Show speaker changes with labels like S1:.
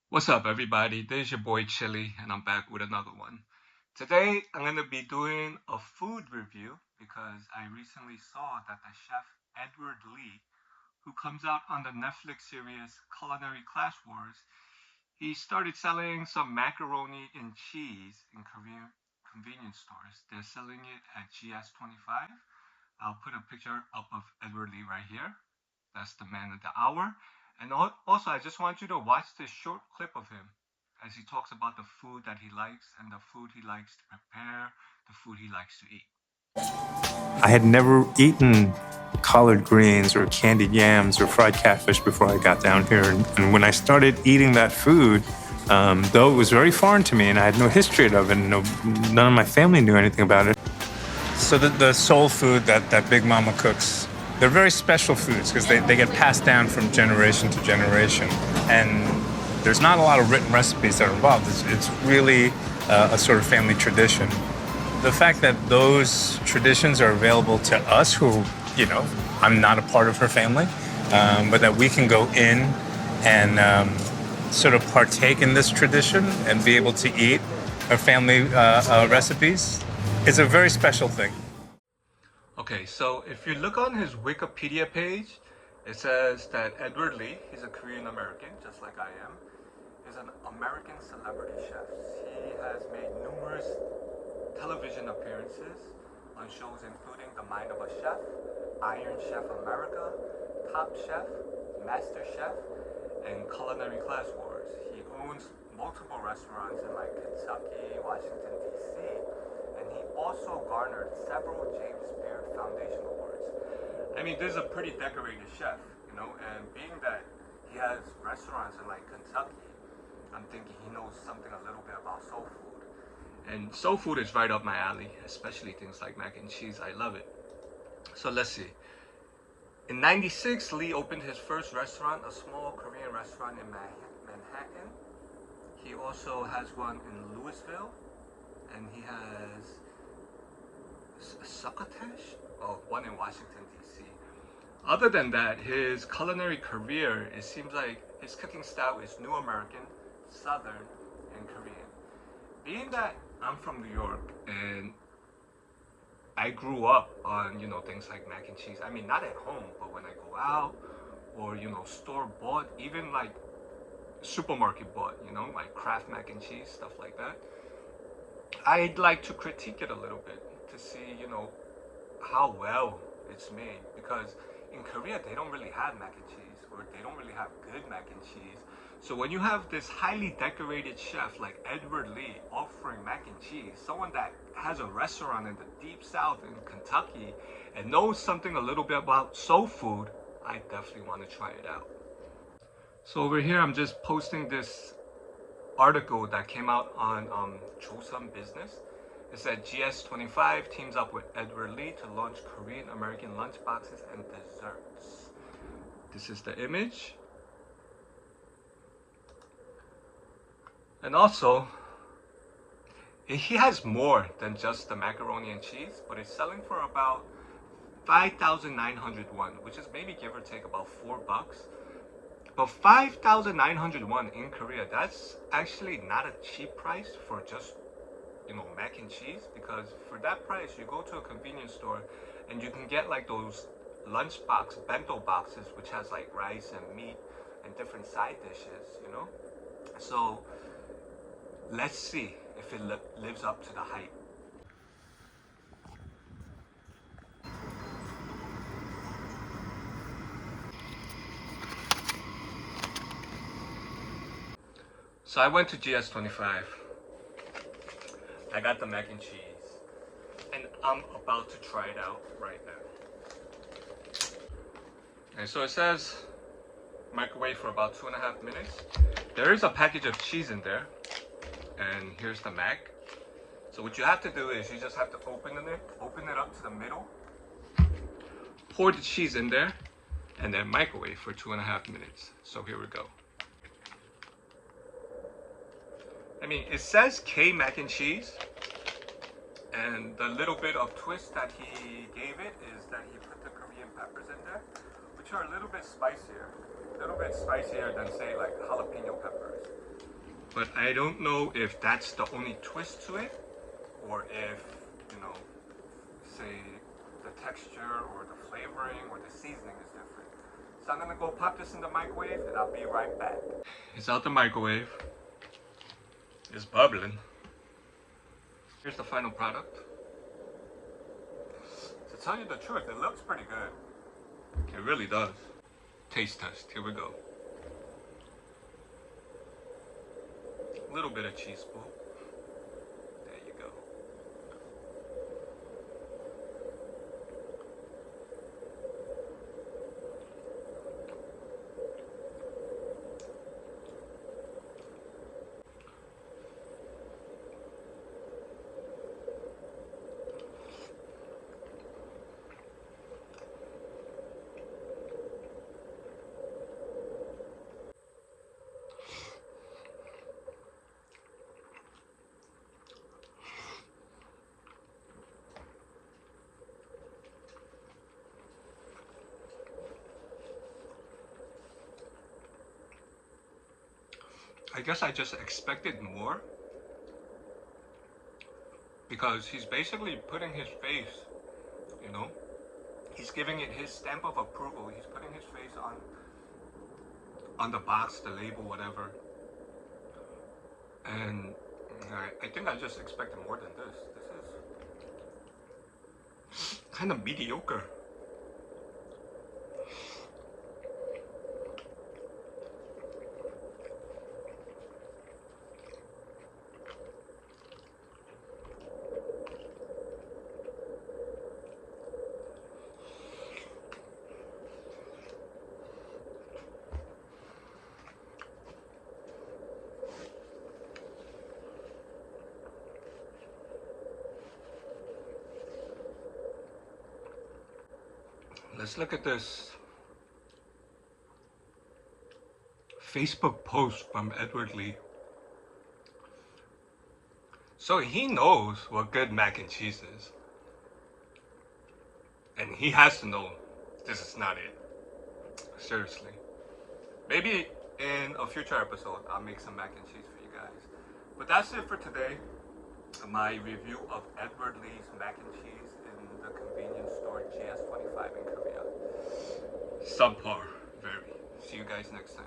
S1: What's up, everybody? This is your boy Chili, and I'm back with another one. Today, I'm going to be doing a food review because I recently saw that the chef Edward Lee, who comes out on the Netflix series Culinary Clash Wars, he started selling some macaroni and cheese in Korean convenience stores. They're selling it at GS25. I'll put a picture up of Edward Lee right here. That's the man of the hour. And also, I just want you to watch this short clip of him as he talks about the food that he likes and the food he likes to prepare, the food he likes to eat.
S2: I had never eaten collard greens or candied yams or fried catfish before I got down here. And when I started eating that food, though it was very foreign to me and I had no history of it, and none of my family knew anything about it. So the soul food that Big Mama cooks, they're very special foods because they get passed down from generation to generation. And there's not a lot of written recipes that are involved. It's really a sort of family tradition. The fact that those traditions are available to us who, I'm not a part of her family, but that we can go in and sort of partake in this tradition and be able to eat her family recipes is a very special thing.
S1: Okay, so if you look on his Wikipedia page, it says that Edward Lee, he's a Korean American, just like I am, is an American celebrity chef. He has made numerous television appearances on shows including The Mind of a Chef, Iron Chef America, Top Chef, Master Chef, and Culinary Class Wars. He owns multiple restaurants in like Kentucky, Washington, D.C., and he also garnered several James Beard Foundation Awards. I mean, this is a pretty decorated chef, and being that he has restaurants in like Kentucky, I'm thinking he knows something a little bit about soul food. And soul food is right up my alley, especially things like mac and cheese. I love it. So let's see. In '96, Lee opened his first restaurant, a small Korean restaurant in Manhattan. He also has one in Louisville, and he has Succotash? Oh, one in Washington, D.C. Other than that, his culinary career, it seems like his cooking style is New American, Southern, and Korean. Being that I'm from New York and I grew up on, things like mac and cheese. I mean, not at home, but when I go out or, store bought, even like supermarket bought, like Kraft mac and cheese, stuff like that. I'd like to critique it a little bit to see, how well it's made because in Korea they don't really have mac and cheese or they don't really have good mac and cheese. So when you have this highly decorated chef like Edward Lee offering mac and cheese, someone that has a restaurant in the deep south in Kentucky and knows something a little bit about soul food, I definitely want to try it out. So over here I'm just posting this article that came out on Chosun Business. It said GS25 teams up with Edward Lee to launch Korean American lunchboxes and desserts. This is the image. And also, he has more than just the macaroni and cheese, but it's selling for about 5,900 won, which is maybe give or take about $4. But 5,900 won in Korea, that's actually not a cheap price for just mac and cheese, because for that price you go to a convenience store and you can get like those lunchbox bento boxes which has like rice and meat and different side dishes. So let's see if it lives up to the hype. So I went to GS25. I got the mac and cheese and I'm about to try it out right now. And so it says microwave for about 2.5 minutes. There is a package of cheese in there, and here's the mac. So what you have to do is you just have to open it up to the middle, pour the cheese in there, and then microwave for 2.5 minutes. So here we go. I mean, it says K mac and cheese, and the little bit of twist that he gave it is that he put the Korean peppers in there, which are a little bit spicier than say like jalapeno peppers. But I don't know if that's the only twist to it, or if, you know, say the texture or the flavoring or the seasoning is different. So I'm gonna go pop this in the microwave and I'll be right back. It's out the microwave. It's bubbling. Here's the final product. To tell you the truth, it looks pretty good. It really does. Taste test, here we go. A little bit of cheese spoon. There you go. I guess I just expected more, because he's basically putting his face, you know, he's giving it his stamp of approval. He's putting his face on the box, the label, whatever. And I think I just expected more than this. This is kind of mediocre. Let's look at this Facebook post from Edward Lee. So he knows what good mac and cheese is. And he has to know this is not it. Seriously. Maybe in a future episode, I'll make some mac and cheese for you guys. But that's it for today. My review of Edward Lee's mac and cheese in the convenience store GS25 in Korea. Subpar, very. See you guys next time.